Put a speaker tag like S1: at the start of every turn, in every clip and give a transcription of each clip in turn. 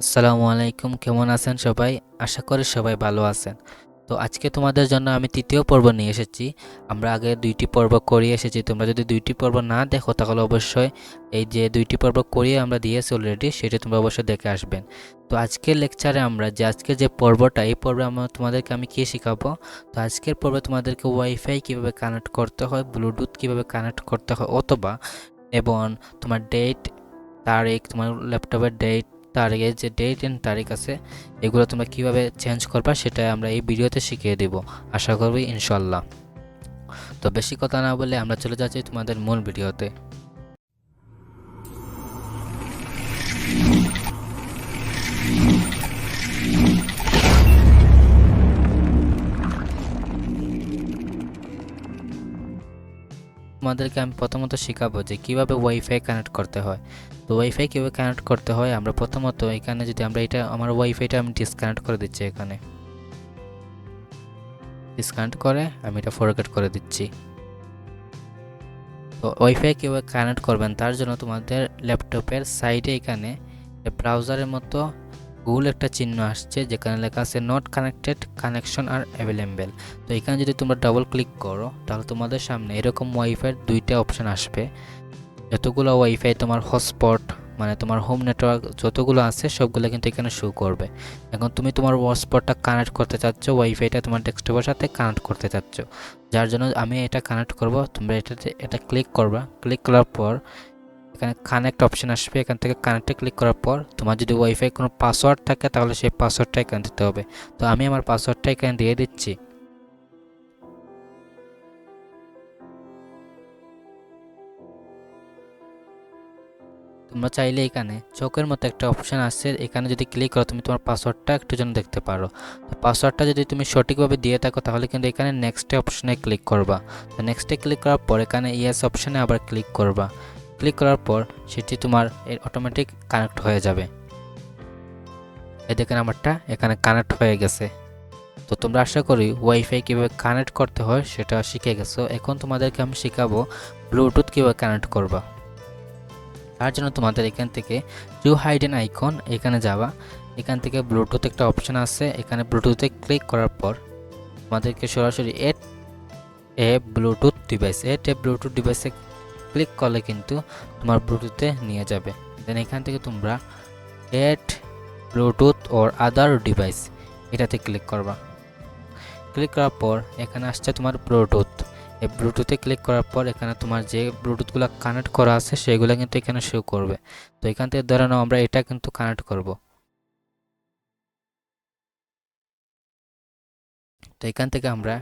S1: আসসালামু আলাইকুম, কেমন আছেন সবাই? আশা করি সবাই ভালো আছেন। তো আজকে তোমাদের জন্য আমি তৃতীয় পর্ব নিয়ে এসেছি। আমরা আগে ২টি পর্ব করিয়ে এসেছি। তোমরা যদি ২টি পর্ব না দেখো তাহলে অবশ্যই এই যে ২টি পর্ব করিয়ে আমরা দিয়েছি অলরেডি, সেটা তোমরা অবশ্যই দেখে আসবেন। তো আজকের লেকচারে আমরা আজকে যে পর্বটা, এই পর্বে তোমাদেরকে আমি কী শেখাবো? তো আজকের পর্বে তোমাদেরকে ওয়াইফাই কীভাবে কানেক্ট করতে হয়, ব্লুটুথ কীভাবে কানেক্ট করতে হয়, অথবা এবং তোমার ডেট, তারিখ, তোমার ল্যাপটপের ডেট, তারিখে যে ডেট এন্ড তারিখ আছে, এগুলো তোমরা কিভাবে চেঞ্জ করবা সেটা আমরা এই ভিডিওতে শিখিয়ে দেব, আশা করবি ইনশাল্লাহ। তো বেশি কথা না বলে আমরা চলে যাচ্ছি তোমাদের মূল ভিডিওতে। তোমাদেরকে আমি প্রথমত শেখাবো যে কীভাবে ওয়াইফাই কানেক্ট করতে হয়। তো ওয়াইফাই কীভাবে কানেক্ট করতে হয়, আমরা প্রথমত এখানে যদি আমরা আমার ওয়াইফাইটা আমি ডিসকানেক্ট করে দিচ্ছি, এখানে ডিসকানেক্ট করে আমি এটা ফরগেট করে দিচ্ছি। তো ওয়াইফাই কীভাবে কানেক্ট করবেন তার জন্য তোমাদের ল্যাপটপের সাইডে এখানে ব্রাউজারের মতো গুগল একটা চিহ্ন আসছে, যেখানে লেখা আছে not connected, connection are available. তো এখানে যদি তোমরা ডাবল ক্লিক করো তাহলে তোমাদের সামনে এরকম ওয়াইফাইয়ের দুইটা অপশান আসবে। যতগুলো ওয়াইফাই তোমার হটস্পট, মানে তোমার হোম নেটওয়ার্ক যতগুলো আছে সবগুলো কিন্তু এখানে শো করবে। এখন তুমি তোমার হটস্পটটা কানেক্ট করতে চাচ্ছ, ওয়াইফাইটা তোমার ডেস্কটপের সাথে কানেক্ট করতে চাচ্ছ, যার জন্য আমি এটা কানেক্ট করব। তোমরা এটা ক্লিক করবা। ক্লিক করার পর এখানে কানেক্ট অপশন আসবে, এখান থেকে কানেক্টে ক্লিক করার পর তোমার যদি ওয়াইফাই কোনো পাসওয়ার্ড থাকে তাহলে সেই পাসওয়ার্ডটা এখানে দিতে হবে। তো আমি আমার পাসওয়ার্ডটা এখানে দিয়ে দিচ্ছি। তোমরা চাইলে এখানে চোখের মতো একটা অপশান আসছে, এখানে যদি ক্লিক করো তুমি তোমার পাসওয়ার্ডটা একটু জন্য দেখতে পারো। তো পাসওয়ার্ডটা যদি তুমি সঠিকভাবে দিয়ে থাকো তাহলে কিন্তু এখানে নেক্সটে অপশানে ক্লিক করবা। তো নেক্সটে ক্লিক করার পর এখানে ইয়েস অপশানে আবার ক্লিক করবা। ক্লিক করার পর সেটি তোমার অটোমেটিক কানেক্ট হয়ে যাবে। এই দেখেন আমারটা এখানে কানেক্ট হয়ে গেছে। তো তোমরা আশা করি ওয়াইফাই কীভাবে কানেক্ট করতে হয় সেটা শিখে গেছো। এখন তোমাদেরকে আমি শেখাবো ব্লুটুথ কীভাবে কানেক্ট করবা। তার জন্য তোমাদের এখান থেকে হাইডেন আইকন এখানে যাবা। এখান থেকে ব্লুটুথ একটা অপশান আছে, এখানে ব্লুটুথে ক্লিক করার পর তোমাদেরকে সরাসরি এড এ ব্লুটুথ ডিভাইসে ক্লিক করলে কিন্তু তোমার ব্লুটুথে নিয়ে যাবে। দেন এখান থেকে তোমরা এড ব্লুটুথ ওর আদার ডিভাইস এটাতে ক্লিক করবা। ক্লিক করার পর এখানে আসছে তোমার ব্লুটুথ। এই ব্লুটুথে ক্লিক করার পর এখানে তোমার যে ব্লুটুথগুলো কানেক্ট করা আছে সেগুলো কিন্তু এখানে শো করবে। তো এখান থেকে ধরে নাও আমরা এটা কিন্তু কানেক্ট করব। তো এখান থেকে আমরা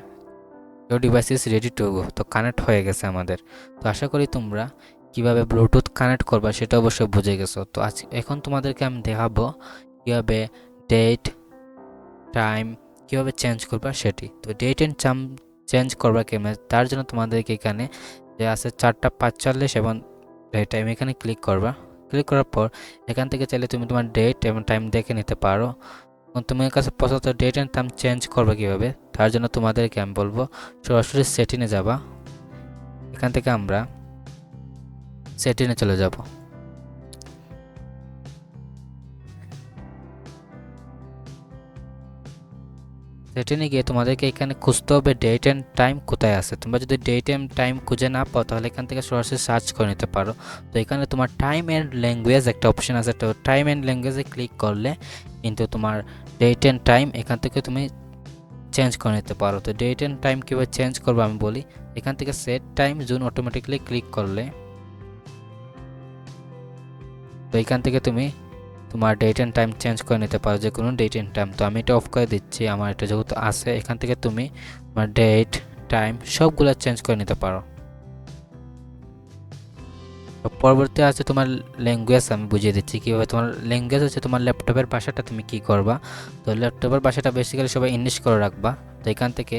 S1: your device is ready to go, তো কানেক্ট হয়ে গেছে আমাদের। তো আশা করি তোমরা কিভাবে ব্লুটুথ কানেক্ট করবা সেটা অবশ্যই বুঝে গেছো। তো এখন তোমাদেরকে আমি দেখাবো কীভাবে ডেট, টাইম কীভাবে চেঞ্জ করবা সেটি। তো ডেট অ্যান্ড টাইম চেঞ্জ করবা কেমন, তার জন্য তোমাদেরকে এখানে যে আছে 4:45 এবং টাইম এখানে ক্লিক করবা। ক্লিক করার পর এখান থেকে চাইলে তুমি তোমার ডেট এবং টাইম দেখে নিতে পারো। এবং তোমার কাছে পছন্দ ডেট অ্যান্ড টাইম চেঞ্জ করবে কীভাবে, তার জন্য তোমাদেরকে আমি বলবো সরাসরি সেটিংয়ে যাবা। এখান থেকে আমরা সেটিংয়ে চলে যাব। সেটিংয়ে গিয়ে তোমাদেরকে এখানে খুঁজতে হবে ডেট অ্যান্ড টাইম কোথায় আছে। তোমরা যদি ডেট অ্যান্ড টাইম খুঁজে না পাও তাহলে এখান থেকে সরাসরি সার্চ করে নিতে পারো। তো এখানে তোমার টাইম অ্যান্ড ল্যাঙ্গুয়েজ একটা অপশন আছে, তো টাইম অ্যান্ড ল্যাঙ্গুয়েজে ক্লিক করলে কিন্তু তোমার ডেট অ্যান্ড টাইম এখান থেকে তুমি চেঞ্জ করে নিতে পারো। তো ডেট অ্যান্ড টাইম কীভাবে চেঞ্জ করবো আমি বলি। এখান থেকে set time zone automatically click করলে তো এখান থেকে তুমি তোমার ডেট অ্যান্ড টাইম চেঞ্জ করে নিতে পারো, যে কোনো ডেট অ্যান্ড টাইম। তো আমি এটা অফ করে দিচ্ছি, আমার এটা যেহেতু আছে। এখান থেকে তুমি তোমার ডেট, টাইম সবগুলো চেঞ্জ করে নিতে পারো। তো পরবর্তী আছে তোমার ল্যাঙ্গুয়েজ, আমি বুঝিয়ে দিচ্ছি কীভাবে। তোমার ল্যাঙ্গুয়েজ হচ্ছে তোমার ল্যাপটপের ভাষাটা তুমি কী করবা। তো ল্যাপটপের ভাষাটা বেসিক্যালি সবাই ইংলিশ করে রাখবা। তো এখান থেকে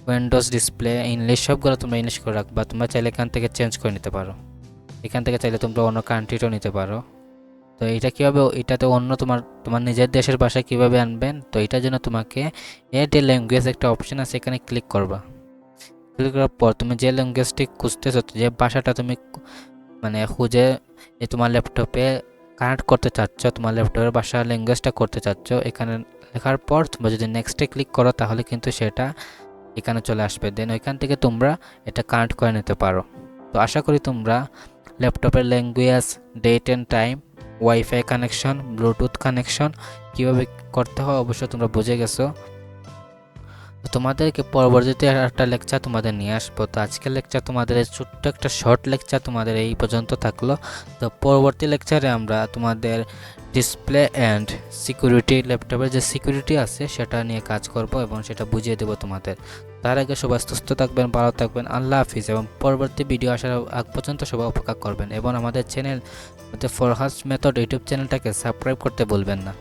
S1: উইন্ডোজ ডিসপ্লে ইংলিশ সবগুলো তোমরা ইংলিশ করে রাখবা। তোমরা চাইলে এখান থেকে চেঞ্জ করে নিতে পারো। এখান থেকে চাইলে তোমরা অন্য কান্ট্রিটাও নিতে পারো। তো এটা কীভাবে, এটাতে অন্য তোমার নিজের দেশের ভাষা কীভাবে আনবেন, তো এটার জন্য তোমাকে এড এ ল্যাঙ্গুয়েজ একটা অপশন আছে, এখানে ক্লিক করবা। ক্লিক করার পর তুমি যে ল্যাঙ্গুয়েজটি খুঁজতেছো, যে ভাষাটা তুমি মানে খুঁজে তোমার ল্যাপটপে কানেক্ট করতে চাচ্ছ, তোমার ল্যাপটপের ভাষা ল্যাঙ্গুয়েজটা করতে চাচ্ছ, এখানে লেখার পর তোমরা যদি নেক্সটে ক্লিক করো তাহলে কিন্তু সেটা এখানে চলে আসবে। দেন ওইখান থেকে তোমরা এটা কানেক্ট করে নিতে পারো। তো আশা করি তোমরা ল্যাপটপের language, date and time, wifi connection, bluetooth connection কীভাবে করতে হয় অবশ্যই তোমরা বুঝে গেছো। তো তোমাদেরকে পরবর্তীতে একটা লেকচার তোমাদের নিয়ে আসবো। তো আজকের লেকচার তোমাদের ছোট্ট একটা শর্ট লেকচার তোমাদের এই পর্যন্ত থাকলো। তো পরবর্তী লেকচারে আমরা তোমাদের ডিসপ্লে অ্যান্ড সিকিউরিটি, ল্যাপটপের যে সিকিউরিটি আছে সেটা নিয়ে কাজ করব এবং সেটা বুঝিয়ে দেবো তোমাদের। তার আগে সবাই সুস্থ থাকবেন, ভালো থাকবেন, আল্লাহ হাফিজ। এবং পরবর্তী ভিডিও আসার আগ পর্যন্ত সবাই অপেক্ষা করবেন এবং আমাদের চ্যানেল ফরহাদ মেথড ইউটিউব চ্যানেলটাকে সাবস্ক্রাইব করতে ভুলবেন না।